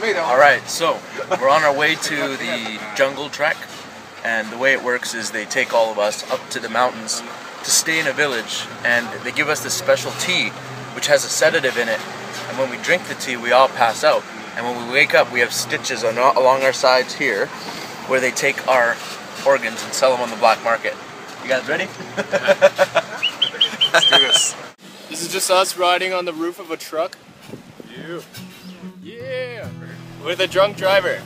Alright, so we're on our way to the jungle trek, and the way it works is they take all of us up to the mountains to stay in a village, and they give us this special tea which has a sedative in it, and when we drink the tea we all pass out, and when we wake up we have stitches along our sides here where they take our organs and sell them on the black market. You guys ready? Let's do this. This is just us riding on the roof of a truck. Yeah! With a drunk driver.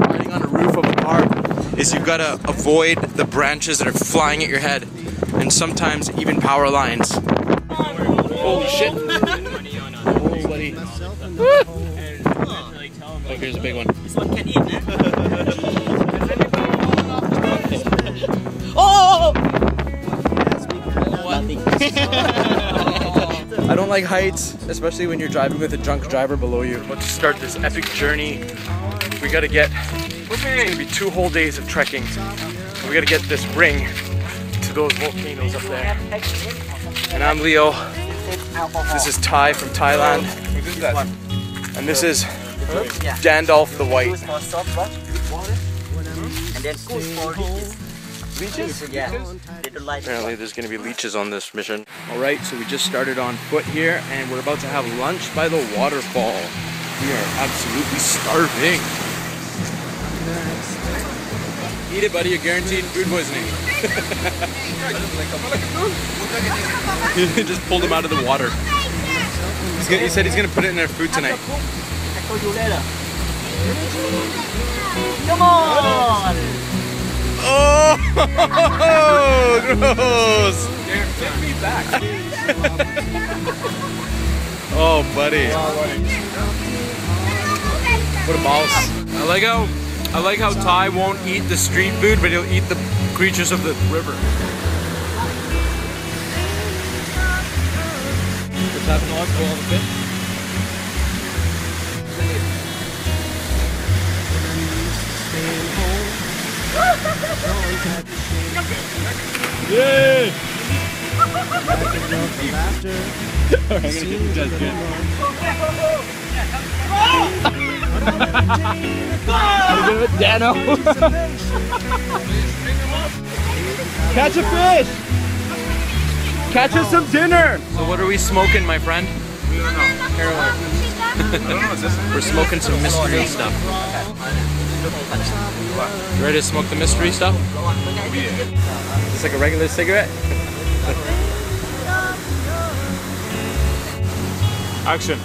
Riding on the roof of a car is you gotta avoid the branches that are flying at your head, and sometimes even power lines. Holy shit! Oh, buddy. Oh, here's a big one. This one can eat, man. Oh! I don't like heights, especially when you're driving with a drunk driver below you. Let's start this epic journey. We gotta get, it's gonna be 2 whole days of trekking. We gotta get this ring to those volcanoes up there. And I'm Leo. This is Thai from Thailand. And this is Dandolf the White. And then good for Leeches? yeah. They don't like Apparently there's going to be leeches on this mission. Alright, so we just started on foot here and we're about to have lunch by the waterfall. We are absolutely starving. Eat it, buddy, you're guaranteed food poisoning. He just pulled him out of the water. He said he's going to put it in their food tonight. I told you later. Come on! Oh, gross! Give me back. Oh, buddy. What a mouse. I like how Ty won't eat the street food, but he'll eat the creatures of the river. Just have an odd ball of it. Yay! I'm gonna get you guys good. Dano! Catch a fish! Catch us some dinner! So what are we smoking, my friend? We don't know. Heroin. I don't know what's this. We're smoking some mystery stuff. You ready to smoke the mystery stuff? It's like a regular cigarette? Action.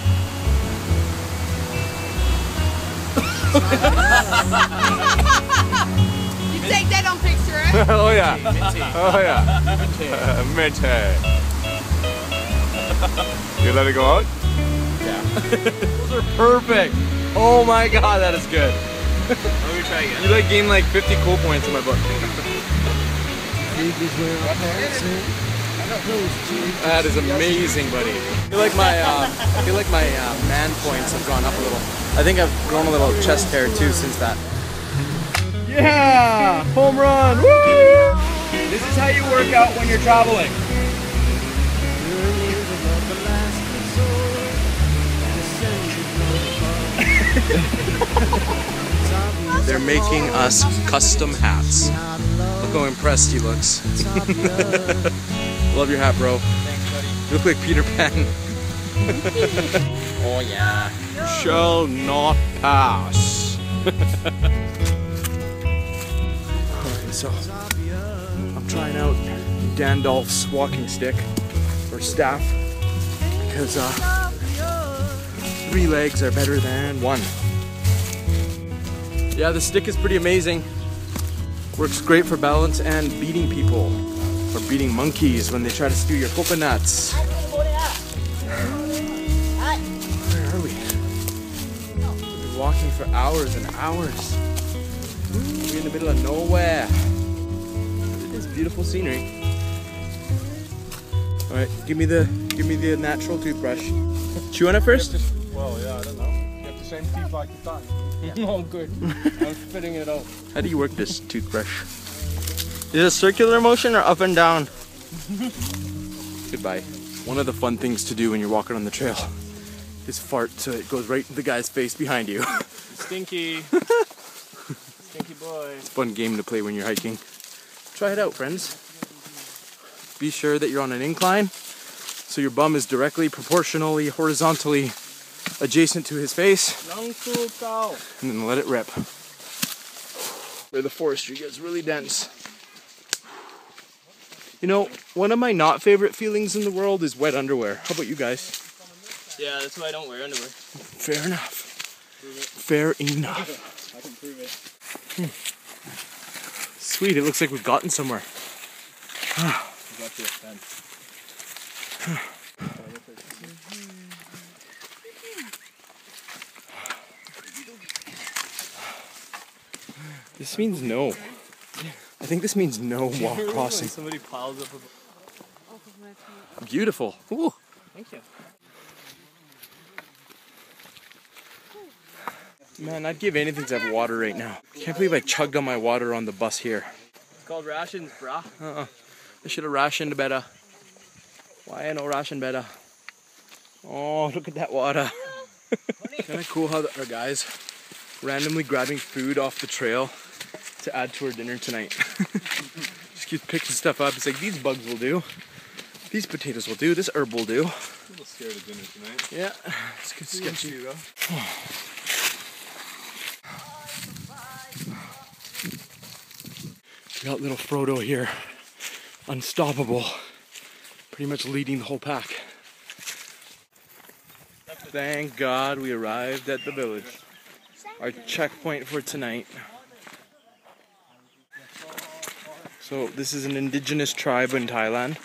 You take that on picture, eh? Oh yeah. Oh yeah. Minty. You let it go out? Yeah. Those are perfect. Oh my god, that is good. Let me try again. You like gained like 50 cool points in my book. That is amazing, buddy. I feel like my man points have gone up a little. I think I've grown a little chest hair too since that. Yeah! Home run! Woo! This is how you work out when you're traveling. They're making us custom hats. Look how impressed he looks. Love your hat, bro. Thanks, buddy. You look like Peter Pan. Oh yeah. Shall not pass. Alright, so I'm trying out Dandolf's walking stick or staff because 3 legs are better than 1. Yeah, the stick is pretty amazing. Works great for balance and beating people or beating monkeys when they try to steal your coconuts. Where are we? We've been walking for hours and hours. We're in the middle of nowhere. It's beautiful scenery. All right, give me the natural toothbrush. Chew on it first. Well, yeah, I don't know. You have the same teeth like the tongue. Oh, good. I'm spitting it out. How do you work this toothbrush? Is it a circular motion or up and down? Goodbye. One of the fun things to do when you're walking on the trail his fart so it goes right in the guy's face behind you. Stinky. Stinky boy. It's a fun game to play when you're hiking. Try it out, friends. Be sure that you're on an incline so your bum is directly, proportionally, horizontally adjacent to his face. And then let it rip. Where the forestry gets really dense. You know, one of my not favorite feelings in the world is wet underwear. How about you guys? Yeah, that's why I don't wear underwear. Fair enough. Fair enough. I can prove it. Sweet, it looks like we've gotten somewhere. Got to a fence. This means no. I think this means no wall crossing. Somebody piles up a... Beautiful. Ooh. Thank you. Man, I'd give anything to have water right now. Can't believe I chugged on my water on the bus here. It's called rations, brah. I should have rationed better. Why I no ration better? Oh, look at that water. Kind of cool how our guys randomly grabbing food off the trail to add to our dinner tonight. Just keep picking stuff up. It's like, these bugs will do. These potatoes will do. This herb will do. A little scared of dinner tonight. Yeah, it's good sketchy though. We got little Frodo here, unstoppable, pretty much leading the whole pack. Thank God we arrived at the village. Our checkpoint for tonight. So this is an indigenous tribe in Thailand.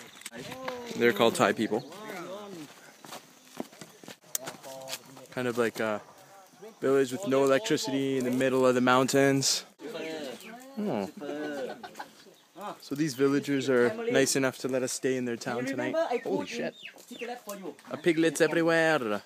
They're called Thai people. Kind of like a village with no electricity in the middle of the mountains. Oh. So these villagers are nice enough to let us stay in their town tonight. Holy shit. Piglets everywhere.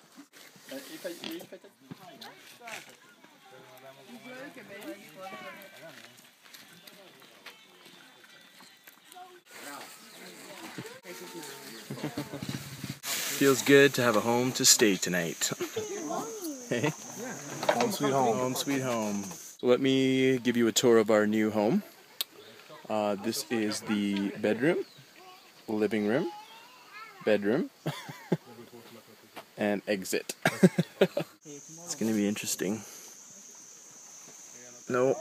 Feels good to have a home to stay tonight. Hey? Home sweet home. Home sweet home. So let me give you a tour of our new home. This is the bedroom, living room, bedroom, and exit. It's gonna be interesting. No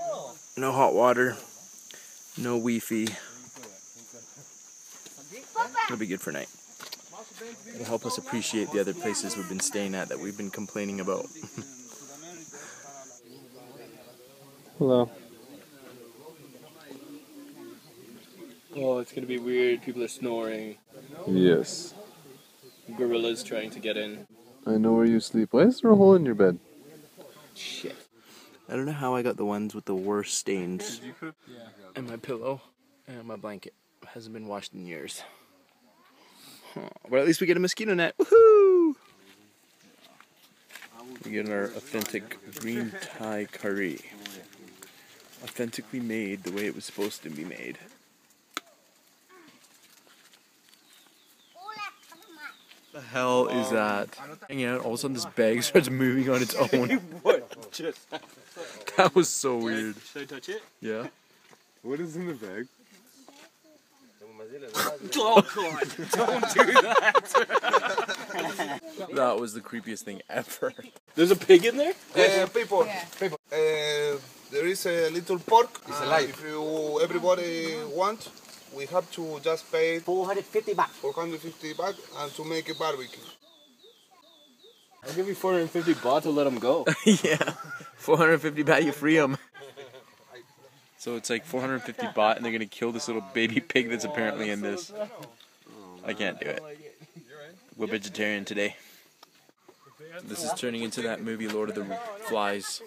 hot water, no Wi-Fi. It'll be good for night. It'll help us appreciate the other places we've been staying at that we've been complaining about. Hello. Oh, it's gonna be weird. People are snoring. Yes. Gorillas trying to get in. I know where you sleep. Why is there a hole in your bed? Shit. I don't know how I got the ones with the worst stains. And my pillow and my blanket hasn't been washed in years. Huh. But at least we get a mosquito net. Woohoo! We get our authentic green Thai curry. Authentically made the way it was supposed to be made. The hell is that? Hanging out, all of a sudden this bag starts moving on its own. That was so weird. Should I touch it? Yeah. What is in the bag? Oh god! Don't do that! That was the creepiest thing ever. There's a pig in there? People. There is a little pork. It's alive. If everybody want, we have to just pay 450 baht. 450 baht and to make a barbecue. I'll give you 450 baht to let him go. Yeah. 450 baht, you free him. So it's like 450 baht, and they're gonna kill this little baby pig that's apparently in this. I can't do it. We're vegetarian today. This is turning into that movie Lord of the Flies.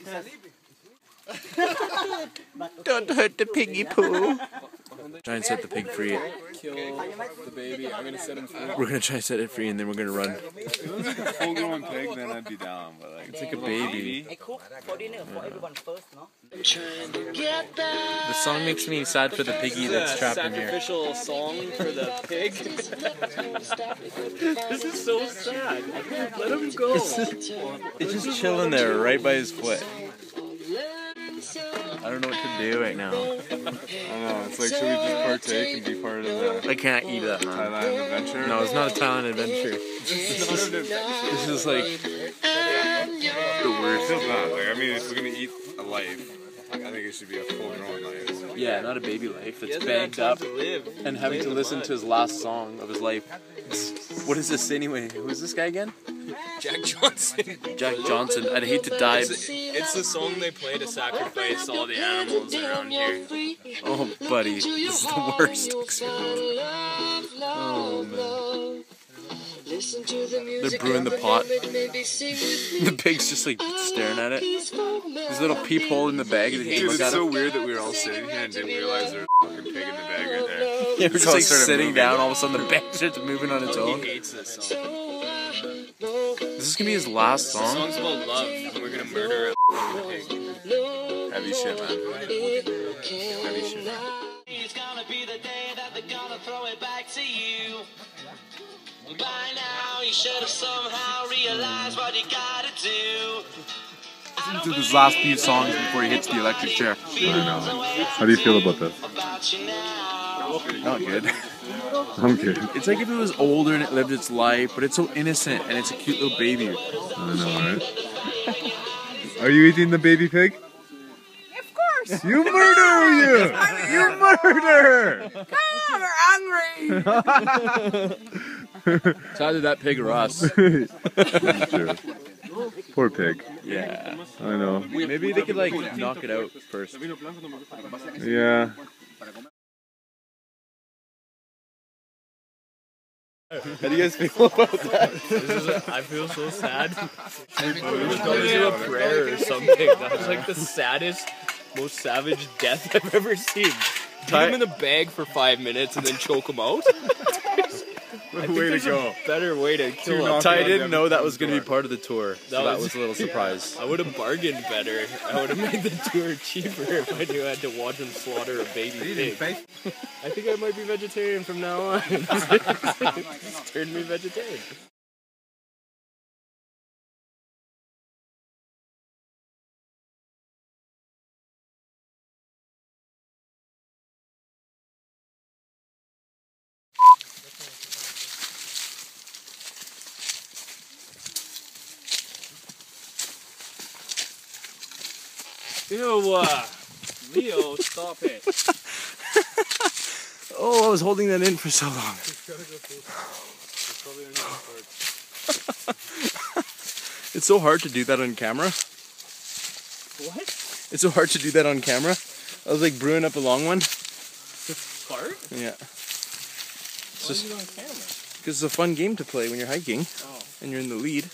Don't hurt the piggy poo. Try and set the pig free. Kill the baby. I'm gonna set him free. We're gonna try and set it free and then we're gonna run. If it was like a full-grown pig, then I'd be down. But like, It's like a baby. I cook for dinner for everyone first, no? The song makes me sad for the piggy that's trapped in here. Sacrificial song for the pig. This is so sad. Let him go. It's just chilling there right by his foot. I don't know what to do right now. I don't know. It's like, should we just partake and be part of the I can't eat that, man. Thailand adventure? No, it's not a Thailand adventure. This is like the I worst. feel bad. Like, I mean, if we're gonna eat a life, I think it should be a full-grown life. Yeah, not a baby life that's bagged up and having to listen to his last song of his life. What is this anyway? Who is this guy again? Jack Johnson. Jack Johnson. I'd hate to die. It's the song they play to sacrifice all the animals around here. Oh, buddy, this is the worst. Oh, man. They're brewing the pot. The pig's just like staring at it. There's a little peephole in the bag. That Dude, it's so weird that we were all sitting here and didn't realize there was a fucking pig in the bag right there. Yeah, we're just like sitting down. All of a sudden, the bag starts moving on its own. He hates this song. Is this gonna be his last The song? song's about love, and we're gonna murder a pig. Heavy shit, man. Heavy shit. It's gonna be the day that they're gonna throw it back to you. By now, you should have somehow realized what you gotta do. Listen to his last few songs before he hits the electric chair. I know. How do you feel about this? About you now. Not good. I'm good. It's like if it was older and it lived its life, but it's so innocent and it's a cute little baby. I know, right? Are you eating the baby pig? Of course. You murder, you! You murder! Come on, we're hungry. It's either that pig or us. That's true. Poor pig. Yeah. I know. Maybe they could like knock it out first. Yeah. How do you guys feel about that? I feel so sad. We should probably do a prayer or something. That was like the saddest, most savage death I've ever seen. Put him in the bag for 5 minutes and then choke him out. Way to go. Better way to kill him. Ty didn't know that was going to be part of the tour, so that was a little surprise. I would have bargained better. I would have made the tour cheaper if I knew I had to watch him slaughter a baby pig. I think I might be vegetarian from now on. Just turned me vegetarian. Ew, Leo, stop it. Oh, I was holding that in for so long. It's so hard to do that on camera. What? It's so hard to do that on camera. I was like brewing up a long one. Fart? Yeah. Why is it on camera? Because it's a fun game to play when you're hiking Oh. and you're in the lead.